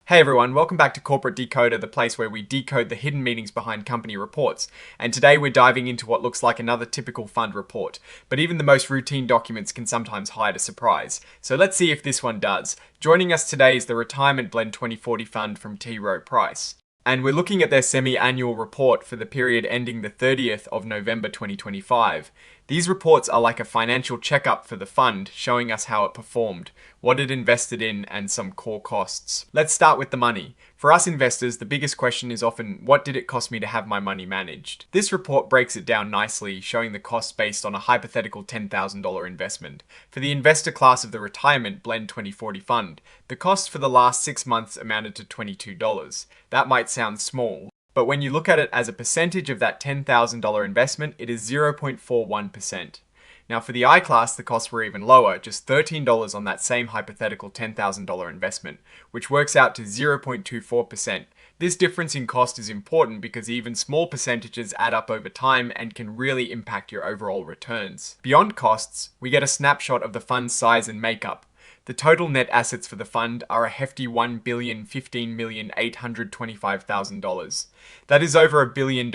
Hey everyone, welcome back to Corporate Decoder, the place where we decode the hidden meanings behind company reports. And today we're diving into what looks like another typical fund report. But even the most routine documents can sometimes hide a surprise. So let's see if this one does. Joining us today is the Retirement Blend 2040 Fund from T. Rowe Price. And we're looking at their semi-annual report for the period ending the 30th of November 2025. These reports are like a financial checkup for the fund, showing us how it performed, what it invested in, and some core costs. Let's start with the money. For us investors, the biggest question is often, what did it cost me to have my money managed? This report breaks it down nicely, showing the costs based on a hypothetical $10,000 investment. For the investor class of the Retirement Blend 2040 Fund, the cost for the last 6 months amounted to $22. That might sound small, but when you look at it as a percentage of that $10,000 investment, it is 0.41%. Now for the I class, the costs were even lower, just $13 on that same hypothetical $10,000 investment, which works out to 0.24%. This difference in cost is important because even small percentages add up over time and can really impact your overall returns. Beyond costs, we get a snapshot of the fund's size and makeup. The total net assets for the fund are a hefty $1,015,825,000. That is over $1 billion,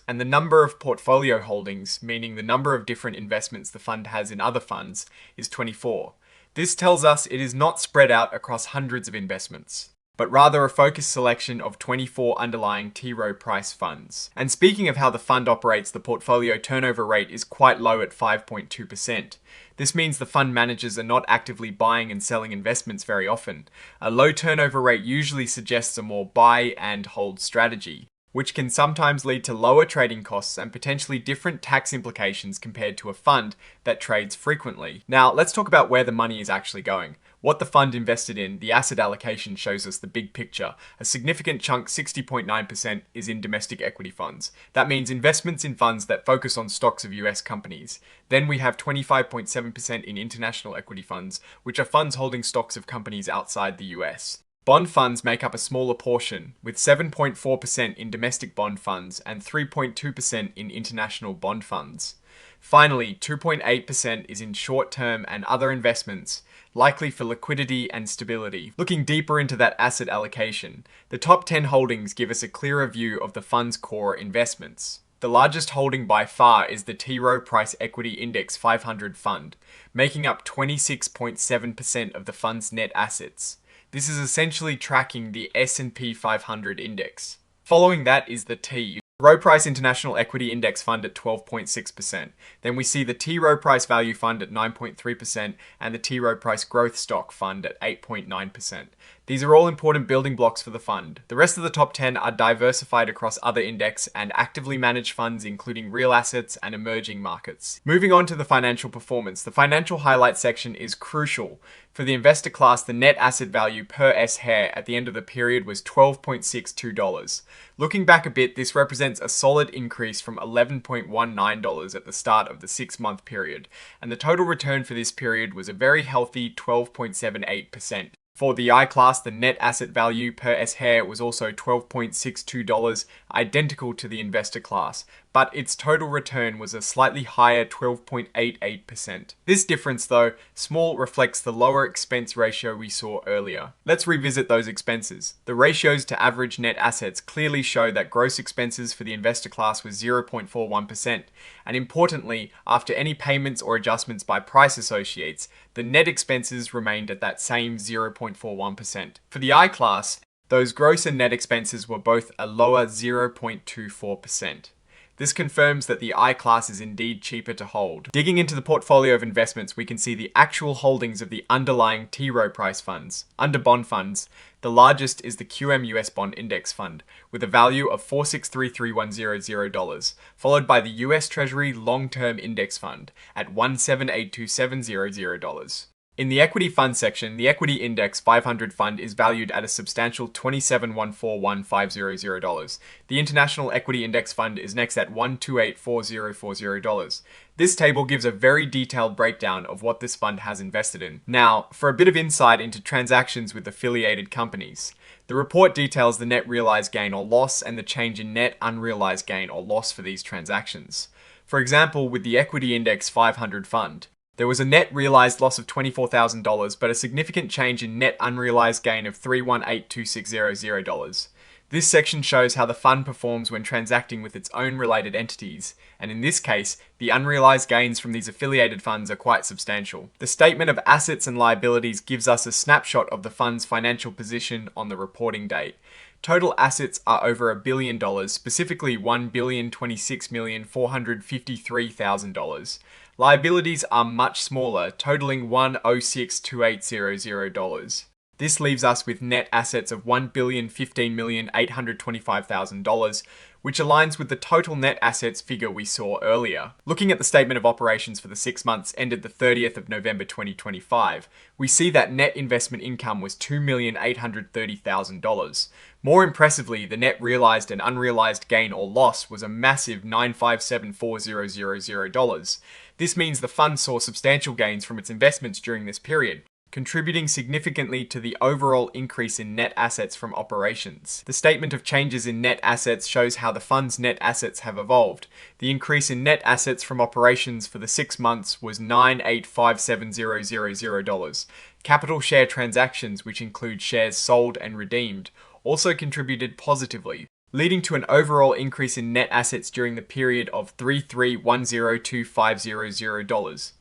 and the number of portfolio holdings, meaning the number of different investments the fund has in other funds, is 24. This tells us it is not spread out across hundreds of investments, but rather a focused selection of 24 underlying T. Rowe Price funds. And speaking of how the fund operates, the portfolio turnover rate is quite low at 5.2%. This means the fund managers are not actively buying and selling investments very often. A low turnover rate usually suggests a more buy and hold strategy, which can sometimes lead to lower trading costs and potentially different tax implications compared to a fund that trades frequently. Now, let's talk about where the money is actually going. What the fund invested in, the asset allocation shows us the big picture. A significant chunk, 60.9%, is in domestic equity funds. That means investments in funds that focus on stocks of US companies. Then we have 25.7% in international equity funds, which are funds holding stocks of companies outside the US. Bond funds make up a smaller portion, with 7.4% in domestic bond funds and 3.2% in international bond funds. Finally, 2.8% is in short-term and other investments, likely for liquidity and stability. Looking deeper into that asset allocation, the top 10 holdings give us a clearer view of the fund's core investments. The largest holding by far is the T. Rowe Price Equity Index 500 fund, making up 26.7% of the fund's net assets. This is essentially tracking the S&P 500 index. Following that is the T. Rowe Price International Equity Index Fund at 12.6%. Then we see the T. Rowe Price Value Fund at 9.3% and the T. Rowe Price Growth Stock Fund at 8.9%. These are all important building blocks for the fund. The rest of the top 10 are diversified across other index and actively managed funds including real assets and emerging markets. Moving on to the financial performance, the financial highlights section is crucial. For the investor class, the net asset value per S-share at the end of the period was $12.62. Looking back a bit, this represents a solid increase from $11.19 at the start of the 6-month period, and the total return for this period was a very healthy 12.78%. For the I class, the net asset value per S-share was also $12.62, identical to the investor class, but its total return was a slightly higher 12.88%. This difference, though small, reflects the lower expense ratio we saw earlier. Let's revisit those expenses. The ratios to average net assets clearly show that gross expenses for the investor class was 0.41%, and importantly, after any payments or adjustments by price associates, the net expenses remained at that same 0.41%. For the I class, those gross and net expenses were both a lower 0.24%. This confirms that the I class is indeed cheaper to hold. Digging into the portfolio of investments, we can see the actual holdings of the underlying T. Rowe Price funds. Under bond funds, the largest is the QM US Bond Index Fund, with a value of $4633100, followed by the US Treasury Long-Term Index Fund at $1782700. In the equity fund section, the Equity Index 500 fund is valued at a substantial $27,141,500. The International Equity Index Fund is next at $128,4040. This table gives a very detailed breakdown of what this fund has invested in. Now, for a bit of insight into transactions with affiliated companies. The report details the net realized gain or loss and the change in net unrealized gain or loss for these transactions. For example, with the Equity Index 500 fund, There was a net realized loss of $24,000, but a significant change in net unrealized gain of $318,2600. This section shows how the fund performs when transacting with its own related entities, and in this case, the unrealized gains from these affiliated funds are quite substantial. The statement of assets and liabilities gives us a snapshot of the fund's financial position on the reporting date. Total assets are over $1 billion, specifically $1,026,453,000. Liabilities are much smaller, totaling $106,2800. This leaves us with net assets of $1,015,825,000, which aligns with the total net assets figure we saw earlier. Looking at the statement of operations for the 6 months ended the 30th of November 2025, we see that net investment income was $2,830,000. More impressively, the net realized and unrealized gain or loss was a massive $957,400. This means the fund saw substantial gains from its investments during this period, contributing significantly to the overall increase in net assets from operations. The statement of changes in net assets shows how the fund's net assets have evolved. The increase in net assets from operations for the 6 months was $9857000. Capital share transactions, which include shares sold and redeemed, also contributed positively, leading to an overall increase in net assets during the period of $33102,500.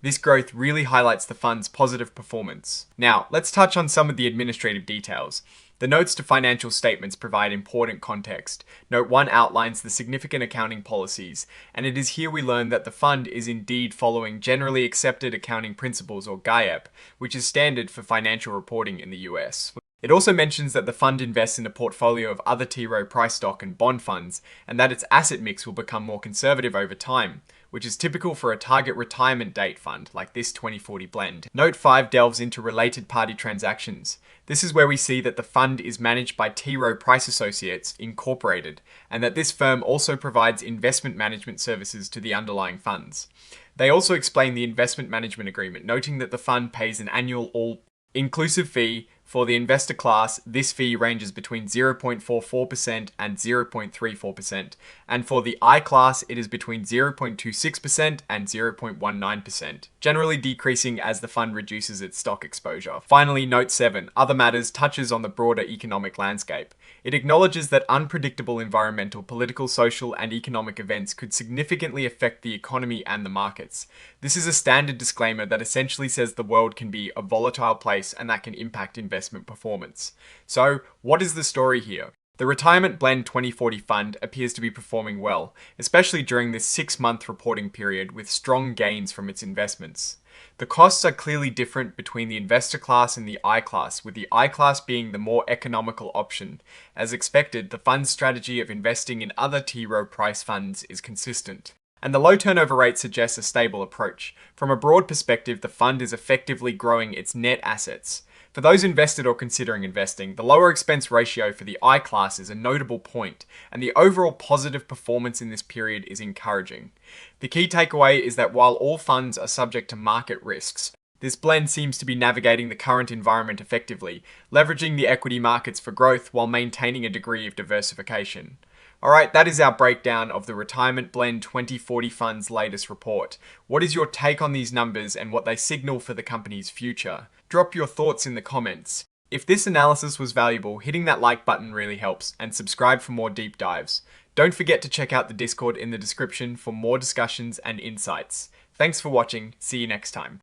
This growth really highlights the fund's positive performance. Now, let's touch on some of the administrative details. The notes to financial statements provide important context. Note 1 outlines the significant accounting policies, and it is here we learn that the fund is indeed following generally accepted accounting principles, or GAAP, which is standard for financial reporting in the US. It also mentions that the fund invests in a portfolio of other T. Rowe Price stock and bond funds, and that its asset mix will become more conservative over time, which is typical for a target retirement date fund like this 2040 blend. Note 5 delves into related party transactions. This is where we see that the fund is managed by T. Rowe Price Associates, Incorporated, and that this firm also provides investment management services to the underlying funds. They also explain the investment management agreement, noting that the fund pays an annual all-inclusive fee. For the investor class, this fee ranges between 0.44% and 0.34%, and for the I class, it is between 0.26% and 0.19%, generally decreasing as the fund reduces its stock exposure. Finally, Note 7, Other Matters, touches on the broader economic landscape. It acknowledges that unpredictable environmental, political, social, and economic events could significantly affect the economy and the markets. This is a standard disclaimer that essentially says the world can be a volatile place and that can impact investment performance. So, what is the story here? The Retirement Blend 2040 fund appears to be performing well, especially during this 6-month reporting period with strong gains from its investments. The costs are clearly different between the investor class and the I class, with the I class being the more economical option. As expected, the fund's strategy of investing in other T. Rowe Price funds is consistent, and the low turnover rate suggests a stable approach. From a broad perspective, the fund is effectively growing its net assets. For those invested or considering investing, the lower expense ratio for the I class is a notable point, and the overall positive performance in this period is encouraging. The key takeaway is that while all funds are subject to market risks, this blend seems to be navigating the current environment effectively, leveraging the equity markets for growth while maintaining a degree of diversification. Alright, that is our breakdown of the Retirement Blend 2040 Fund's latest report. What is your take on these numbers and what they signal for the company's future? Drop your thoughts in the comments. If this analysis was valuable, hitting that like button really helps, and subscribe for more deep dives. Don't forget to check out the Discord in the description for more discussions and insights. Thanks for watching, see you next time.